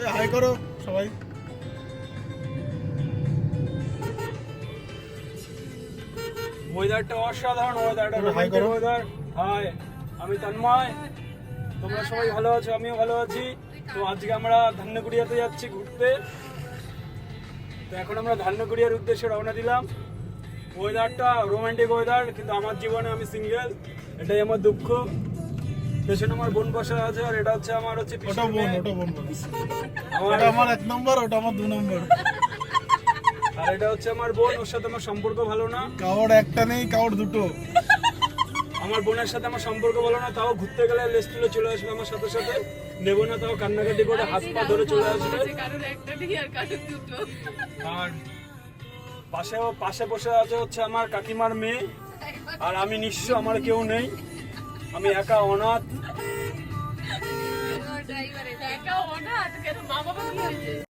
High করো সবাই। ওয়েদারটা অসাধারণ, ওয়েদারটা হাই করো। ওয়েদার। হাই, আমি তন্ময়, তোমরা সবাই ভালো আছো, আমিও ভালো আছি। তো আজকে আমরা ধান্যকুড়িয়াতে যাচ্ছি ঘুরতে। তো এখন আমরা ধান্যকুড়িয়ার উদ্দেশ্যে রওনা দিলাম। ওয়েদারটা রোমান্টিক ওয়েদার, কিন্তু আমার জীবনে আমি সিঙ্গেল, এটাই আমার দুঃখ। পেছনে আমার বোন বসা আছে, আর এটা হচ্ছে আমার হচ্ছে ওটা পিসির বোন, মেয়ে। ওটা বোন বলো। আমার- ওটা আমার 1 নম্বর, ওটা আমার 2 নম্বর। আর এটা হচ্ছে আমার বোন, ওর সাথে আমার সম্পর্ক ভালো না। কাউর একটা নেই, কাউর দুটো। আমার বোনের সাথে আমার সম্পর্ক ভালো না, তাও ঘুরতে গেলে লেস তুলে চলে আসবে আমার সাথে সাথে। নেবো না, তাও কান্নাকাটি করে হাত পা ধরে চলে আসবে। আর পাশে বসে আছে হচ্ছে আমার কাকিমার মেয়ে। আর আমি নিঃস্ব, আমার কেউ নেই, আমি একা অনাথ। একা অনাথ, কেন মা বাবা কি হয়েছে?